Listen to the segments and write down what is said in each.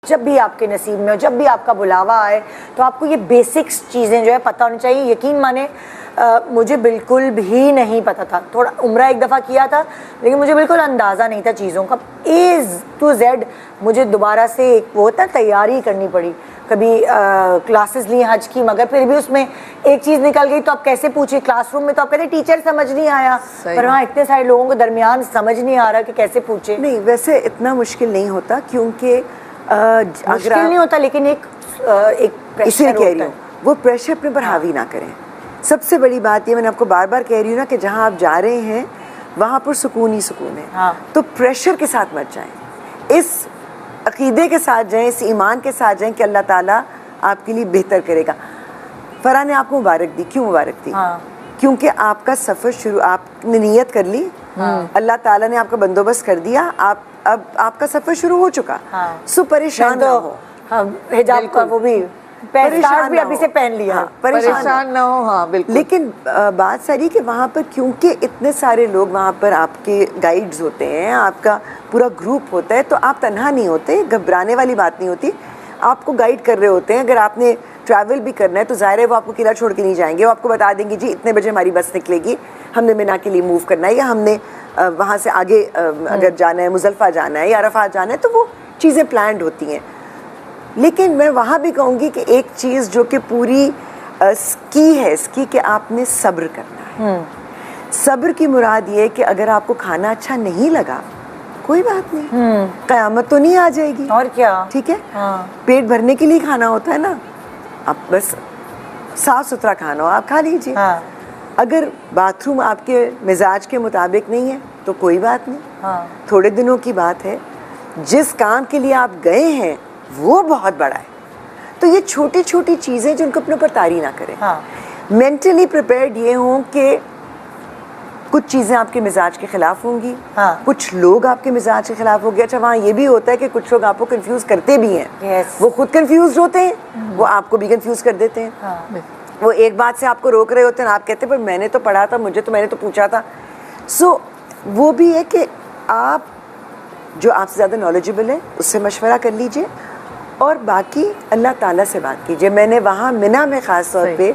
جب بھی آپ کے نصیب میں ہو, جب بھی آپ کا بلاوا آئے تو آپ کو یہ بیسکس چیزیں جو ہے پتہ ہونی چاہیے. یقین مانے مجھے بالکل بھی نہیں پتہ تھا, تھوڑا عمرہ ایک دفعہ کیا تھا لیکن مجھے بالکل اندازہ نہیں تھا چیزوں کا, A to Z مجھے دوبارہ سے ایک وہ ہوتا ہے تیاری کرنی پڑی. کبھی کلاسز لی حج کی, مگر پھر بھی اس میں ایک چیز نکل گئی تو آپ کیسے پوچھیں. کلاس روم میں تو آپ کہتے ہیں ٹیچر سمجھ نہیں آیا, پر وہاں اتنے سارے لوگوں کے درمیان سمجھ نہیں آ رہا کہ کیسے پوچھیں. نہیں ویسے اتنا مشکل نہیں ہوتا, کیونکہ مشکل نہیں ہوتا لیکن ایک اس لیے کہہ رہی ہوں وہ پریشر اپنے پر حاوی نہ کریں. سب سے بڑی بات یہ میں نے آپ کو بار بار کہہ رہی ہوں نا کہ جہاں آپ جا رہے ہیں وہاں پر سکون ہی سکون ہے. تو پریشر کے ساتھ مت جائیں, اس عقیدے کے ساتھ جائیں, اس ایمان کے ساتھ جائیں کہ اللہ تعالیٰ آپ کے لیے بہتر کرے گا. فرح نے آپ کو مبارک دی. کیوں مبارک دی؟ کیونکہ آپ کا سفر شروع, آپ نے نیت کر لی, اللہ تعالیٰ نے آپ کا بندوبست کر دیا, اب آپ کا سفر شروع ہو چکا. سو پریشان نہ ہو, حجاب کا وہ بھی پریشان بھی ابھی سے پہن لیا, پریشان نہ ہو. ہاں بالکل. لیکن بات ساری کہ وہاں پر کیونکہ اتنے سارے لوگ وہاں پر آپ کے گائیڈز ہوتے ہیں, آپ کا پورا گروپ ہوتا ہے, تو آپ تنہا نہیں ہوتے, گھبرانے والی بات نہیں ہوتی. آپ کو گائیڈ کر رہے ہوتے ہیں. اگر آپ نے ٹریول بھی کرنا ہے تو ظاہر ہے وہ آپ کو قلعہ چھوڑ کے نہیں جائیں گے, وہ آپ کو بتا دیں گے جی اتنے بجے ہماری بس نکلے گی, ہم نے مینا کے لیے موو کرنا ہے, یا ہم نے وہاں سے آگے اگر جانا ہے مزدلفہ جانا ہے یا عرفات جانا ہے, تو وہ چیزیں پلانڈ ہوتی ہیں. لیکن میں وہاں بھی کہوں گی کہ ایک چیز جو کہ پوری اسکی ہے اس کی, کہ آپ نے صبر کرنا ہے. صبر کی مراد یہ ہے کہ اگر آپ کو کھانا اچھا نہیں لگا کوئی بات نہیں, قیامت تو نہیں آ جائے گی, اور کیا, ٹھیک ہے. پیٹ بھرنے کے لیے کھانا ہوتا ہے نا, آپ بس صاف ستھرا کھانا ہو آپ کھا لیجیے. اگر باتھ روم آپ کے مزاج کے مطابق نہیں ہے تو کوئی بات نہیں, تھوڑے دنوں کی بات ہے. جس کام کے لیے آپ گئے ہیں وہ بہت بڑا ہے. تو یہ چھوٹی چھوٹی چیزیں جن کو اپنے اوپر طاری نہ کریں. مینٹلی پریپیئرڈ یہ ہوں کہ کچھ چیزیں آپ کے مزاج کے خلاف ہوں گی, کچھ لوگ آپ کے مزاج کے خلاف ہوں گے. اچھا وہاں یہ بھی ہوتا ہے کہ کچھ لوگ آپ کو کنفیوز کرتے بھی ہیں, وہ خود کنفیوزڈ ہوتے ہیں, وہ آپ کو بھی کنفیوز کر دیتے ہیں. وہ ایک بات سے آپ کو روک رہے ہوتے ہیں, آپ کہتے ہیں پر میں نے تو پڑھا تھا, میں نے تو پوچھا تھا. سو وہ بھی ہے کہ آپ جو آپ سے زیادہ نالجبل ہے اس سے مشورہ کر لیجئے, اور باقی اللہ تعالیٰ سے بات کیجئے. میں نے وہاں منا میں خاص طور پہ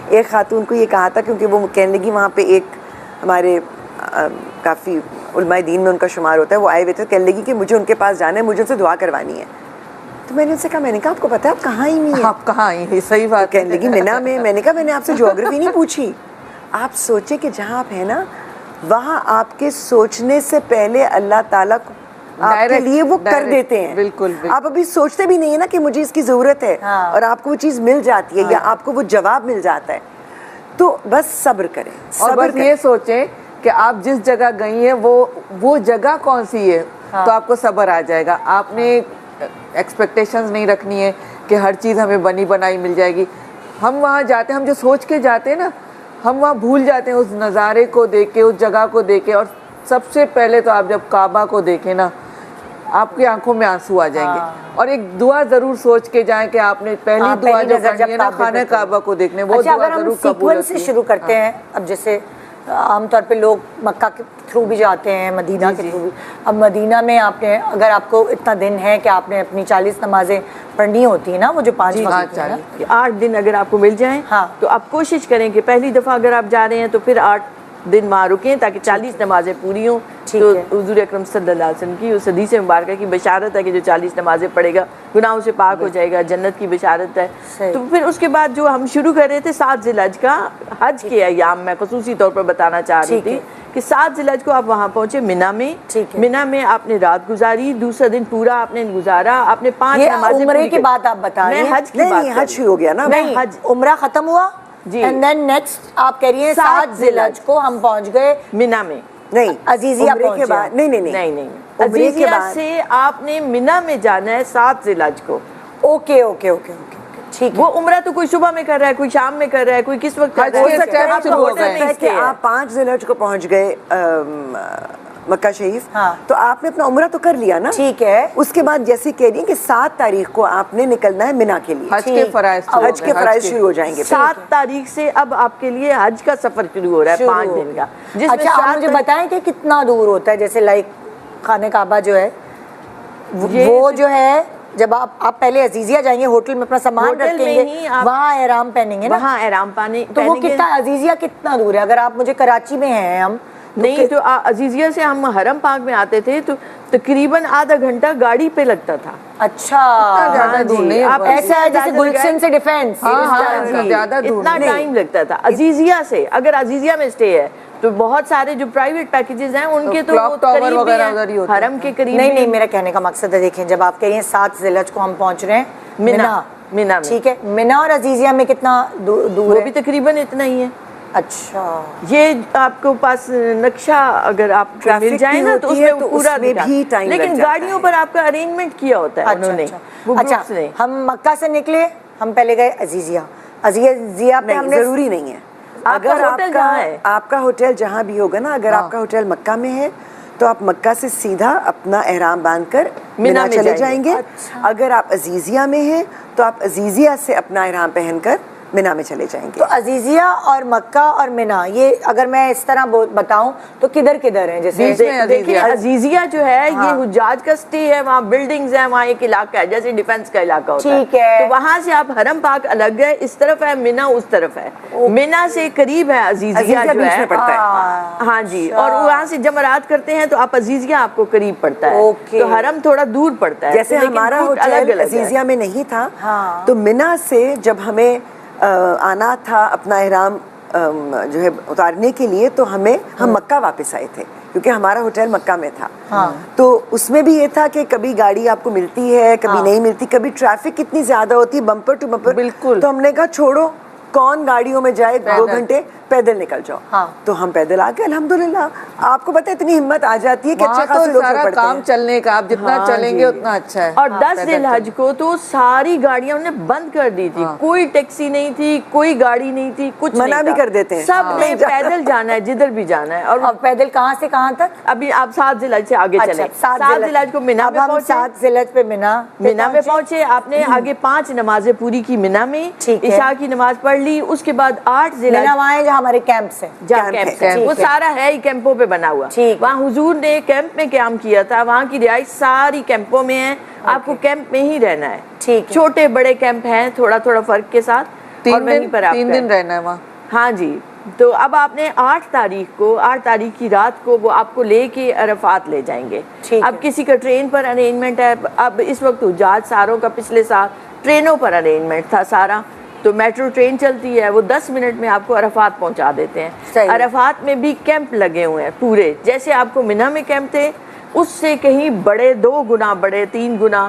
ایک خاتون کو یہ کہا تھا, کیونکہ وہ کہنے لگی وہاں پہ ایک ہمارے کافی علماء دین میں ان کا شمار ہوتا ہے, وہ آئے ہوئے تھے, کہنے لگی کہ مجھے ان کے پاس جانا ہے, مجھے ان سے دعا کروانی ہے. تو میں نے ان سے کہا, میں نے کہا آپ کو پتا ہے آپ کہاں ہی نہیں ہیں, آپ کہاں ہی, صحیح بات. کہنے لگی منا میں. میں نے کہا میں نے آپ سے جیوگرافی نہیں پوچھی, آپ سوچیں کہ جہاں آپ ہیں نا وہاں آپ کے سوچنے سے پہلے اللہ تعالیٰ آپ کے لیے وہ کر دیتے ہیں. بالکل. آپ ابھی سوچتے بھی نہیں ہے نا کہ مجھے اس کی ضرورت ہے, اور آپ کو وہ چیز مل جاتی ہے, یا آپ کو وہ جواب مل جاتا ہے. تو بس صبر کریں. اور بس یہ سوچیں کہ آپ جس جگہ گئی ہیں وہ جگہ کون سی ہے, تو آپ کو صبر آ جائے گا. آپ نے ایکسپیکٹیشنز نہیں رکھنی ہے کہ ہر چیز ہمیں بنی بنائی مل جائے گی. ہم وہاں جاتے ہیں, ہم جو سوچ کے جاتے ہیں نا, ہم وہاں بھول جاتے ہیں اس نظارے کو دیکھ کے, اس جگہ کو دیکھ کے. اور سب سے پہلے تو آپ جب کعبہ کو دیکھیں نا, آپ کی آنکھوں میں آنسو آ جائیں گے. اور ایک دعا ضرور سوچ کے جائیں کہ آپ نے پہلی دعا جو پڑھنی ہے نا خانہ کعبہ کو دیکھنے, وہ دعا ضرور قبول ہوتی ہے. سے شروع کرتے ہیں. اب جیسے عام طور پہ لوگ مکہ کے تھرو بھی جاتے ہیں, مدینہ کے تھرو بھی. اب مدینہ میں آپ نے, اگر آپ کو اتنا دن ہے کہ آپ نے اپنی 40 نمازیں پڑھنی ہوتی ہیں نا, وہ جو 5 وقت 8 دن اگر آپ کو مل جائیں تو آپ کوشش کریں کہ پہلی دفعہ اگر آپ جا رہے ہیں تو پھر 8 دن وہاں رکیں تاکہ 40 نمازیں پوری ہوں. تو حضور اکرم صلی اللہ علیہ وسلم کی اس حدیث مبارکہ کی بشارت ہے کہ جو 40 نمازیں پڑھے گا گناہوں سے پاک ہو جائے گا, جنت کی بشارت ہے. تو پھر اس کے بعد جو ہم شروع کر رہے تھے 7 ذی الحج کا, حج کے ایام میں خصوصی طور پر بتانا چاہ رہی تھی کہ 7 ذی الحج کو آپ وہاں پہنچے منا میں. منا میں آپ نے رات گزاری, دوسرا دن پورا آپ نے گزارا, آپ نے 5 نمازیں. عمرے کی بات آپ بتا رہی ہیں, حج کی بات, حج شروع ہو گیا نا, حج عمرہ ختم ہوا جی, اینڈ دین نیکسٹ آپ کہہ رہی ہیں 7 ذی الحج کو ہم پہنچ گئے منا میں. نہیں عزیزیہ کے بعد نہیں عزیزیہ سے آپ نے منا میں جانا ہے 7 ذی الحج کو. اوکے, ٹھیک. وہ عمرہ تو کوئی صبح میں کر رہا ہے, کوئی شام میں کر رہا ہے, کوئی کس وقت کر رہا ہے. کہ آپ 5 ذی الحج کو پہنچ گئے مکہ شریف, تو آپ نے اپنا عمرہ تو کر لیا نا, ٹھیک ہے. اس کے بعد جیسے کہہ رہی ہیں کہ 7 تاریخ کو آپ نے نکلنا ہے منا کے لیے. حج کے فرائض شروع ہو جائیں گے. 7 تاریخ سے اب آپ کے لیے حج کا سفر شروع ہو رہا ہے 5 دن کا. اچھا آپ مجھے بتائیں کہ کتنا دور ہوتا ہے, جیسے لائک خانہ کعبہ جو ہے وہ جو ہے جب آپ پہلے عزیزیہ جائیں گے, ہوٹل میں اپنا سامان رکھیں گے, وہاں احرام پہنیں گے نا, وہاں احرام تو وہ کتنا عزیزیہ کتنا دور ہے؟ اگر آپ مجھے کراچی میں ہیں ہم نہیں تو عزیزیہ سے ہم حرم پاک میں آتے تھے تو تقریباً آدھا گھنٹہ گاڑی پہ لگتا تھا. اچھا زیادہ دور نہیں, آپ ایسا ہے جیسے گلشن سے ڈیفینس, زیادہ دور اتنا ٹائم لگتا تھا. عزیزیہ سے اگر عزیزیہ میں اسٹے ہے تو بہت سارے جو پرائیویٹ پیکیجز ہیں ان کے تو قریب بھی ہیں, حرم کے قریب. نہیں, میرا کہنے کا مقصد ہے, دیکھیں جب آپ کہہ رہی ہیں 7 ذی الحج کو ہم پہنچ رہے ہیں مینا, ٹھیک ہے, مینا اور عزیزیہ میں کتنا دور وہ ہے؟ بھی تقریباً اتنا ہی ہے. اچھا, یہ آپ کو پاس نقشہ اگر آپ مل جائے نا تو اس میں پورا دکھا, لیکن گاڑیوں پر آپ کا ارینجمنٹ کیا ہوتا ہے انہوں نے. اچھا, ہم مکہ سے نکلے, ہم پہلے گئے عزیزیہ پہ, ہم نے ضروری نہیں ہے. اگر آپ کا ہوٹل جہاں بھی ہوگا نا, اگر آپ کا ہوٹل مکہ میں ہے تو آپ مکہ سے سیدھا اپنا احرام باندھ کر مینا چلے جائیں گے. اگر آپ عزیزیہ میں ہیں تو آپ عزیزیہ سے اپنا احرام پہن کر مینا میں چلے جائیں گے. تو عزیزیہ اور مکہ اور مینا, یہ اگر میں اس طرح بتاؤں تو کدھر کدھر ہیں؟ جیسے دیکھیں عزیزیہ جو ہے یہ حجاج کا سٹے ہے, وہاں بلڈنگز ہیں, وہاں ایک علاقہ ہے جیسے ڈیفنس کا علاقہ ہوتا ہے. ٹھیک ہے, تو وہاں سے آپ حرم پاک الگ ہے, اس طرف ہے مینا, اس طرف ہے. مینا سے قریب ہے عزیزیہ جو ہے, ہاں جی, اور وہاں سے جمرات کرتے ہیں تو آپ عزیزیہ آپ کو قریب پڑتا ہے, تو حرم تھوڑا دور پڑتا ہے. جیسے ہمارا ہوٹل عزیزیہ میں نہیں تھا تو مینا سے جب ہمیں آنا تھا اپنا احرام جو ہے اتارنے کے لیے, تو ہم مکہ واپس آئے تھے کیونکہ ہمارا ہوٹل مکہ میں تھا. تو اس میں بھی یہ تھا کہ کبھی گاڑی آپ کو ملتی ہے, کبھی نہیں ملتی, کبھی ٹریفک کتنی زیادہ ہوتی ہے, بمپر ٹو بمپر. بالکل. تو ہم نے کہا چھوڑو, کون گاڑیوں میں جائے, 2 گھنٹے پیدل نکل جاؤ. تو ہم پیدل آ گئے الحمدللہ. آپ کو پتہ ہے اتنی ہمت آ جاتی ہے کہ اچھا خاصے لوگ پڑتے ہیں. کام چلنے کا, آپ جتنا چلیں گے اتنا اچھا ہے. اور 10 ذی الحج کو تو ساری گاڑیاں انہوں نے بند کر دی تھی, کوئی ٹیکسی نہیں تھی, کوئی گاڑی نہیں تھی, کچھ منع بھی کر دیتے ہیں, سب نے پیدل جانا ہے جدھر بھی جانا ہے. اور پیدل کہاں سے کہاں تک؟ ابھی آپ 7 ذی الحج سے آگے چلیں. 7 ذی الحج کو مینا میں پہنچے, 7 ذی الحج پہ مینا میں پہنچے. آپ نے آگے 5 نمازیں پوری کی مینا میں, عشاء کی نماز پڑھ لی. اس کے بعد 8 ذی الحج وہاں ہے جہاں ہمارے کیمپس ہیں, وہ سارا ہے ہی کیمپوں پہ بنا ہوا. وہاں حضور نے کیمپ میں قیام کیا تھا, وہاں کی رہائش ساری کیمپوں میں ہے, آپ کو کیمپ میں ہی رہنا ہے. چھوٹے بڑے کیمپ ہیں تھوڑا تھوڑا فرق کے ساتھ, 3 دن رہنا ہے وہاں. ہاں جی. تو اب آپ نے 8 تاریخ کی رات کو وہ آپ کو لے کے عرفات لے جائیں گے. اب کسی کا ٹرین پر ارینجمنٹ ہے, اب اس وقت حجاج ساروں کا پچھلے سال ٹرینوں پر ارینجمنٹ تھا سارا, تو میٹرو ٹرین چلتی ہے, وہ 10 منٹ میں آپ کو عرفات پہنچا دیتے ہیں. عرفات میں بھی کیمپ لگے ہوئے ہیں پورے, جیسے آپ کو مینا میں کیمپ تھے اس سے کہیں بڑے, 2 گنا بڑے, 3 گنا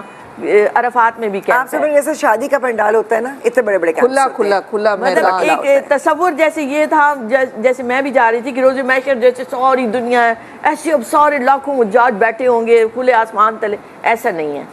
عرفات میں بھی کیمپ. آپ سے جیسے شادی کا پنڈال ہوتا ہے نا, اتنے بڑے بڑے کھلا مطلب ایک تصور جیسے یہ تھا, جیسے میں بھی جا رہی تھی کہ روز محشر جیسے ساری دنیا ہے, ایسے اب سارے لاکھوں حجاج بیٹھے ہوں گے کھلے آسمان تلے, ایسا نہیں ہے.